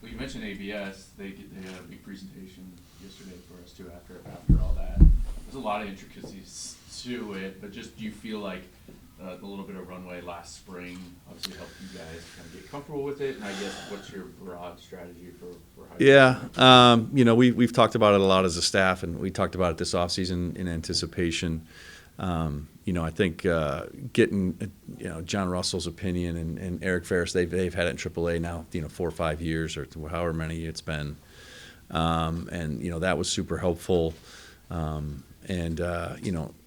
Well, you mentioned ABS. They had a big presentation yesterday for us too. After all that, there's a lot of intricacies to it. But just do you feel like the little bit of runway last spring obviously helped you guys kind of get comfortable with it? And I guess what's your broad strategy for how? Yeah, we've talked about it a lot as a staff, and we talked about it this offseason in anticipation. I think getting John Russell's opinion and Eric Ferris, they've had it in AAA now 4 or 5 years or however many it's been, and that was super helpful.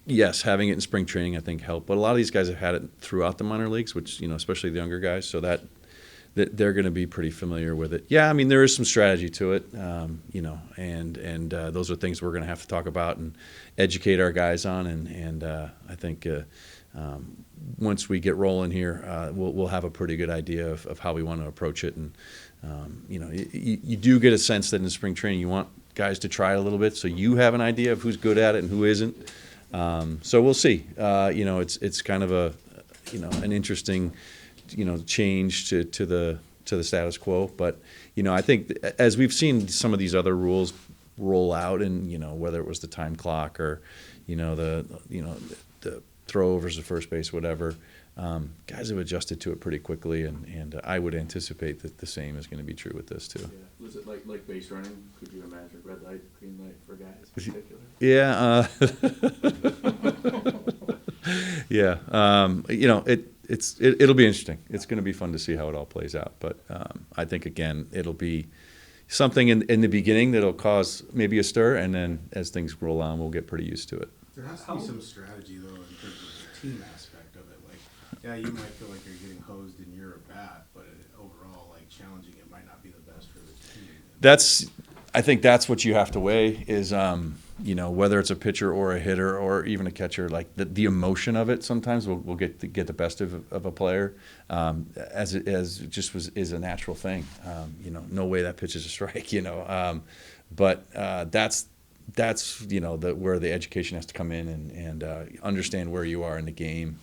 Yes, having it in spring training I think helped, but a lot of these guys have had it throughout the minor leagues, which especially the younger guys, so that they're going to be pretty familiar with it. Yeah, I mean there is some strategy to it, and those are things we're going to have to talk about and educate our guys on, and I think once we get rolling here, we'll have a pretty good idea of how we want to approach it, and you do get a sense that in spring training you want guys to try it a little bit, so you have an idea of who's good at it and who isn't. So we'll see. It's kind of an interesting change to the status quo. But I think as we've seen some of these other rules roll out, and whether it was the time clock or the throwovers to first base, whatever, guys have adjusted to it pretty quickly, and I would anticipate that the same is going to be true with this too. Yeah. Was it like base running? Could you imagine red light, green light for guys in particular? Yeah. It'll be interesting. It's going to be fun to see how it all plays out. But I think again it'll be something in the beginning that'll cause maybe a stir, and then as things roll on, we'll get pretty used to it. There has to be some strategy though in terms of the team aspect of it. Like, yeah, you might feel like you're getting hosed in your at bat, but overall, like challenging it might not be the best for the team. I think that's what you have to weigh is, whether it's a pitcher or a hitter or even a catcher, like the emotion of it sometimes will get the best of a player, as it just is a natural thing. No way that pitch is a strike, but that's where the education has to come in and understand where you are in the game.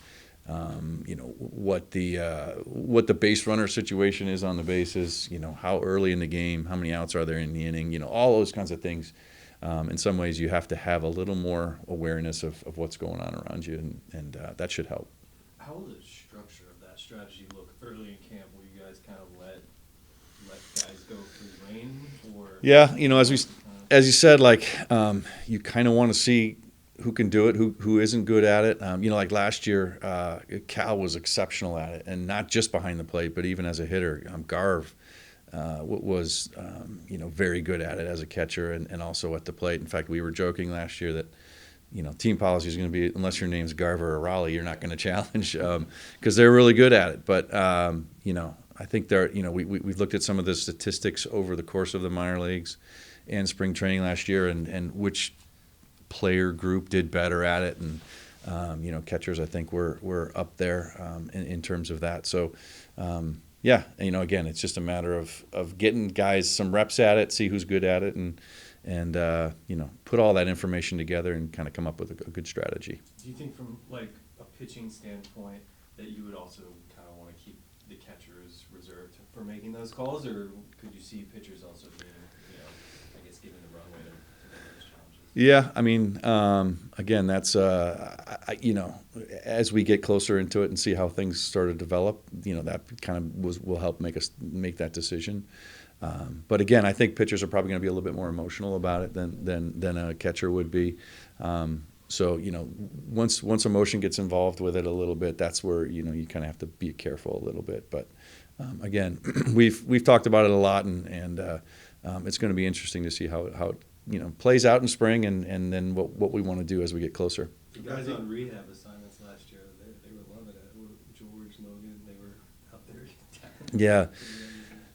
What the base runner situation is on the bases, how early in the game, how many outs are there in the inning, all those kinds of things. In some ways you have to have a little more awareness of what's going on around you, and that should help. How will the structure of that strategy look early in camp? Will you guys kind of let guys go free rein? Or yeah, as you said, like you kind of want to see who can do it, who isn't good at it. Like last year, Cal was exceptional at it, and not just behind the plate, but even as a hitter. Garv was very good at it as a catcher and also at the plate. In fact, we were joking last year that team policy is going to be, unless your name's Garver or Raleigh, you're not going to challenge, because they're really good at it. But I think we've looked at some of the statistics over the course of the minor leagues and spring training last year, and which player group did better at it, and catchers I think were up there in terms of that. So again, it's just a matter of getting guys some reps at it, see who's good at it, and put all that information together and kind of come up with a good strategy. Do you think from like a pitching standpoint that you would also kind of want to keep the catchers reserved for making those calls, or could you see pitchers also being, I guess, given the runway to make those challenges? Yeah, I mean, again, that's as we get closer into it and see how things start to develop, that kind of will help make us make that decision. But again, I think pitchers are probably going to be a little bit more emotional about it than a catcher would be. So once emotion gets involved with it a little bit, that's where you kind of have to be careful a little bit. But again, we've talked about it a lot, and it's going to be interesting to see how it plays out in spring, and then what we want to do as we get closer. The guys on rehab assignments last year, they were loving it. George, Logan, they were out there.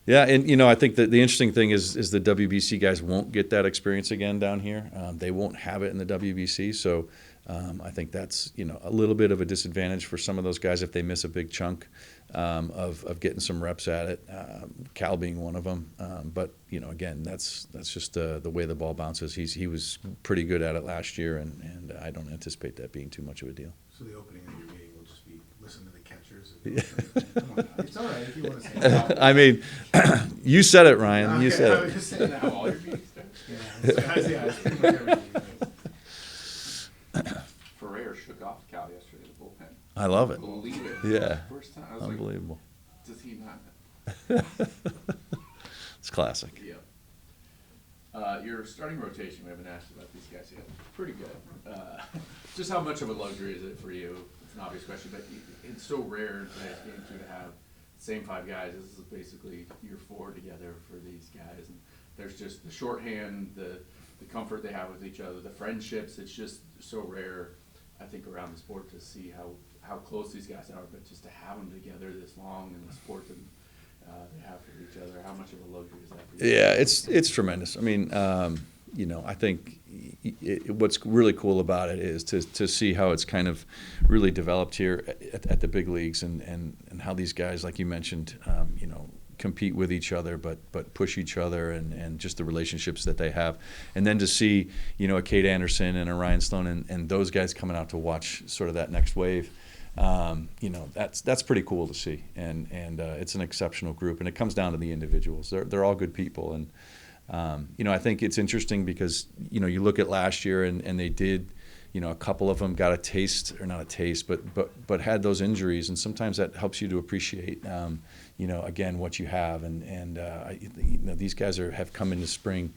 Yeah, and I think that the interesting thing is the WBC guys won't get that experience again down here. They won't have it in the WBC, so I think that's a little bit of a disadvantage for some of those guys if they miss a big chunk of getting some reps at it. Cal being one of them, but again, that's just the way the ball bounces. He was pretty good at it last year, and I don't anticipate that being too much of a deal. So the opening of your meeting will just be listen to the catchers Come on, it's all right if you want to say that. I mean, you said it, Ryan. You Okay, said I was it. just saying that. All your meetings there? Yeah, it's pretty much everything. Ferrer shook off Cal yesterday in the bullpen. I love it. Believe it. Yeah. First time. I was Unbelievable. like, does he not? It's classic. Yep. Your starting rotation, we haven't asked about these guys yet. Pretty good. Just how much of a luxury is it for you? It's an obvious question, but it's so rare in today's game too to have the same five guys. This is basically your four together for these guys. And there's just the shorthand, the comfort they have with each other, the friendships. It's just so rare, I think, around the sport to see how close these guys are, but just to have them together this long in the sport that they have for each other. How much of a luxury is that for you? Yeah, it's tremendous. I mean, I think what's really cool about it is to see how it's kind of really developed here at the big leagues and how these guys, like you mentioned, compete with each other, but push each other and just the relationships that they have. And then to see, a Kate Anderson and a Ryan Sloan and those guys coming out to watch sort of that next wave. That's pretty cool to see, and it's an exceptional group, and it comes down to the individuals. They're all good people, and I think it's interesting because you look at last year and they did, a couple of them got a taste, or not a taste, but had those injuries, and sometimes that helps you to appreciate, again what you have, and these guys have come into spring.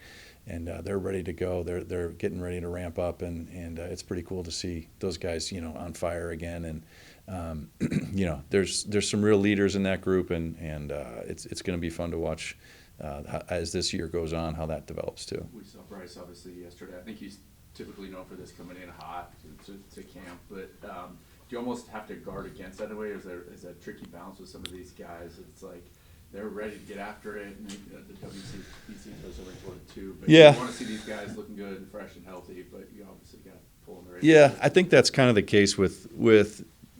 And they're ready to go. They're getting ready to ramp up, and it's pretty cool to see those guys, on fire again. And there's some real leaders in that group, and it's going to be fun to watch as this year goes on how that develops too. We saw Bryce obviously yesterday. I think he's typically known for this coming in hot to camp, but do you almost have to guard against that in a way? Or is that a tricky balance with some of these guys? It's like they're ready to get after it, and the WCBC goes over toward it too. But Yeah. you want to see these guys looking good and fresh and healthy, but you obviously got to pull them the right Yeah, way. I think that's kind of the case with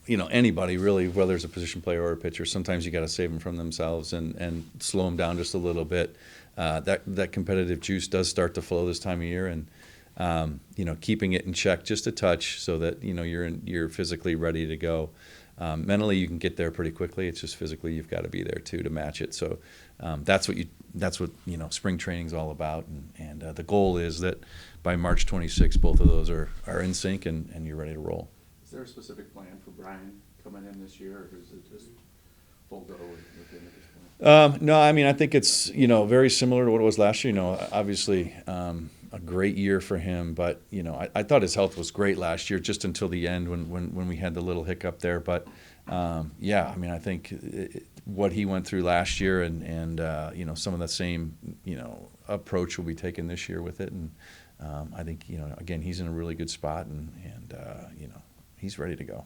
anybody really, whether it's a position player or a pitcher. Sometimes you got to save them from themselves and slow them down just a little bit. That competitive juice does start to flow this time of year, and keeping it in check just a touch so that you're physically ready to go. Mentally, you can get there pretty quickly. It's just physically you've got to be there too to match it. So that's what spring training's all about. And the goal is that by March 26th, both of those are in sync and you're ready to roll. Is there a specific plan for Brian coming in this year, or is it just full go with him at this point? No, I mean I think it's very similar to what it was last year. Obviously a great year for him, but I thought his health was great last year, just until the end when we had the little hiccup there. But I mean I think what he went through last year and some of the same approach will be taken this year with it, and I think again he's in a really good spot and he's ready to go.